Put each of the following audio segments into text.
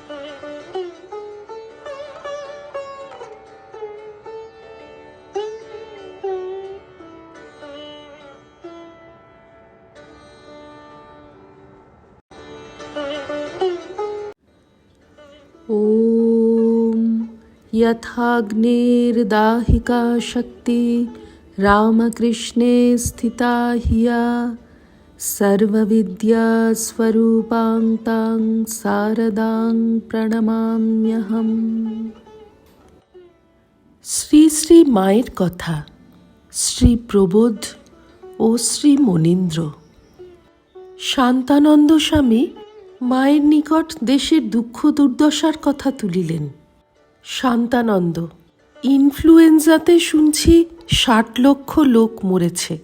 ॐ यथाग्नेर्दाहिका शक्ति रामकृष्णे स्थिता हिया सर्वविद्यास्वरूपां तां शारदां প্রণমাম্যহম। শ্রী শ্রী মায়ের কথা, শ্রী প্রবোধ ও শ্রী মনীন্দ্র। শান্তানন্দ স্বামী মায়ের নিকট দেশের দুঃখ দুর্দশার কথা তুলিলেন। শান্তানন্দ: ইনফ্লুয়েঞ্জাতে শুনছি ৬০ লক্ষ লোক মরেছে,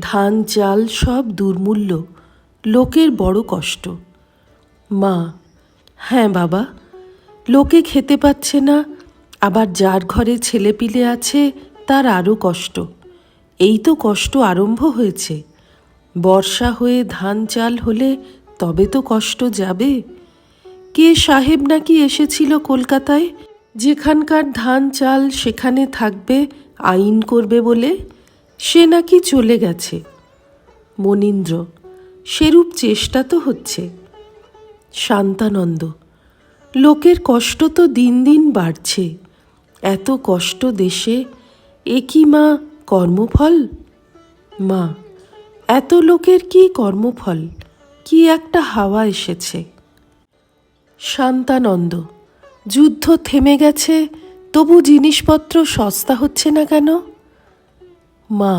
ধান চাল সব দুর্মূল্য, লোকের বড় কষ্ট। মা: হ্যাঁ বাবা, লোকে খেতে পাচ্ছে না, আবার যার ঘরে ছেলেপিলে আছে তার আরও কষ্ট। এই তো কষ্ট আরম্ভ হয়েছে, বর্ষা হয়ে ধান চাল হলে তবে তো কষ্ট যাবে। কে সাহেব নাকি এসেছিল কলকাতায়, যেখানকার ধান চাল সেখানে থাকবে আইন করবে বলে, সে নাকি চলে গেছে। মনীন্দ্র: সেরূপ চেষ্টা তো হচ্ছে। শান্তানন্দ: লোকের কষ্ট তো দিন দিন বাড়ছে, এত কষ্ট দেশে, এ কি মা কর্মফল? মা: এত লোকের কি কর্মফল, কি একটা হাওয়া এসেছে। শান্তানন্দ: যুদ্ধ থেমে গেছে, তবু জিনিসপত্র সস্তা হচ্ছে না কেন? মা: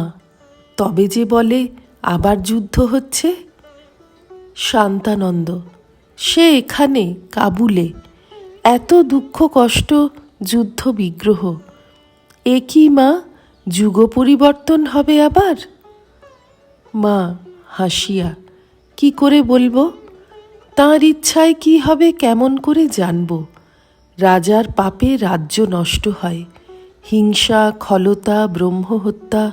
তবে যে বলে আবার যুদ্ধ হচ্ছে। শান্তানন্দ: সে এখানে কাবুলে, এত দুঃখ কষ্ট, যুদ্ধ বিগ্রহ, এ কি মা যুগ পরিবর্তন হবে আবার? মা হাসিয়া: কি করে বলবো, তাঁর ইচ্ছায় কি হবে কেমন করে জানব। রাজার পাপে রাজ্য নষ্ট হয়, হিংসা, খলতা, ব্রহ্মহত্যা,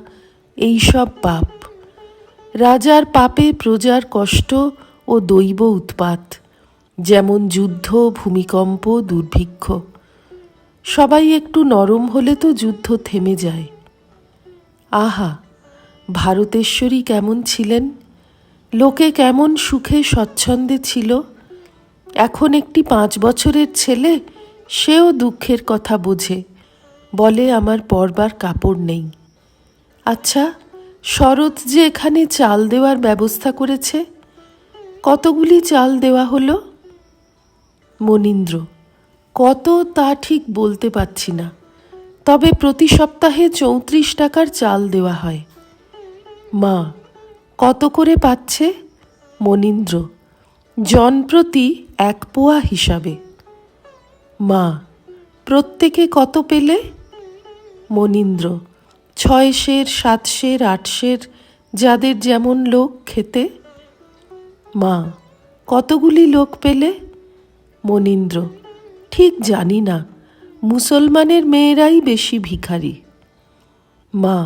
এইসব পাপ। রাজার পাপে প্রজার কষ্ট ও দৈব উৎপাত, যেমন যুদ্ধ, ভূমিকম্প, দুর্ভিক্ষ। সবাই একটু নরম হলে তো যুদ্ধ থেমে যায়। আহা, ভারতেশ্বরী কেমন ছিলেন, লোকে কেমন সুখে স্বচ্ছন্দে ছিল। এখন একটি ৫ বছরের ছেলে, সেও দুঃখের কথা বোঝে, বলে আমার পরবার কাপড় নেই। আচ্ছা, শরৎ যে এখানে চাল দেওয়ার ব্যবস্থা করেছে, কতগুলি চাল দেওয়া হলো? মনীন্দ্র: কত তা ঠিক বলতে পারছি না, তবে প্রতি সপ্তাহে ৩৪ টাকার চাল দেওয়া হয়। মা: কত করে পাচ্ছে? মনীন্দ্র: জনপ্রতি ১ পোয়া হিসাবে। মা: প্রত্যেকে কত পেলে? মনীন্দ্র: ৬ সের, ৭ সের, ৮ সের, যাদের যেমন লোক খেতে। মা: কতগুলি লোক পেলে? মনীন্দ্র: ঠিক জানি না, মুসলমানের মেয়েরাই বেশি ভিখারি। মা: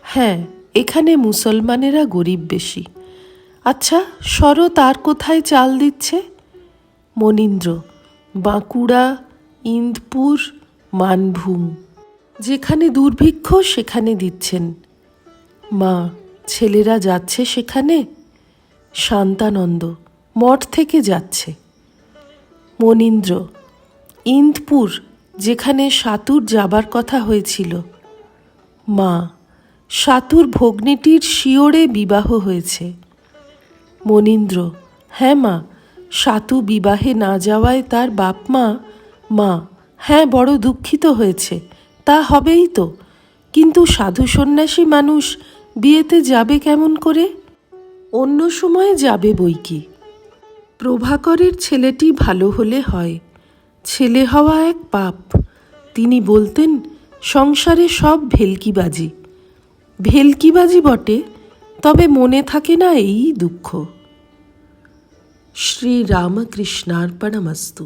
হ্যাঁ, এখানে মুসলমানেরা গরিব বেশি। আচ্ছা, শরৎ আর কোথায় চাল দিচ্ছে? মনীন্দ্র: বাঁকুড়া, ইন্দপুর, মানভূম, যেখানে দুর্ভিক্ষ সেখানে দিচ্ছেন। মা: ছেলেরা যাচ্ছে সেখানে? শান্তানন্দ: মঠ থেকে যাচ্ছে। মনীন্দ্র: ইন্দপুর, যেখানে সাতুর যাবার কথা হয়েছিল। মা: সাতুর ভগ্নীটির শিওরে বিবাহ হয়েছে। মনীন্দ্র: হ্যাঁ মা, সাতু বিবাহে না যাওয়ায় তার বাপ মা। মা: হ্যাঁ, বড় দুঃখিত হয়েছে, তা হবেই তো, কিন্তু সাধু সন্ন্যাসী মানুষ বিয়েতে যাবে কেমন করে? অন্য সময় যাবে বই কি। প্রভাকরের ছেলেটি ভালো হলে হয়, ছেলে হওয়া এক পাপ। তিনি বলতেন সংসারে সব ভেলকিবাজি। ভেলকিবাজি বটে, তবে মনে থাকে না এই দুঃখ। শ্রী রামকৃষ্ণার্পণমস্তু।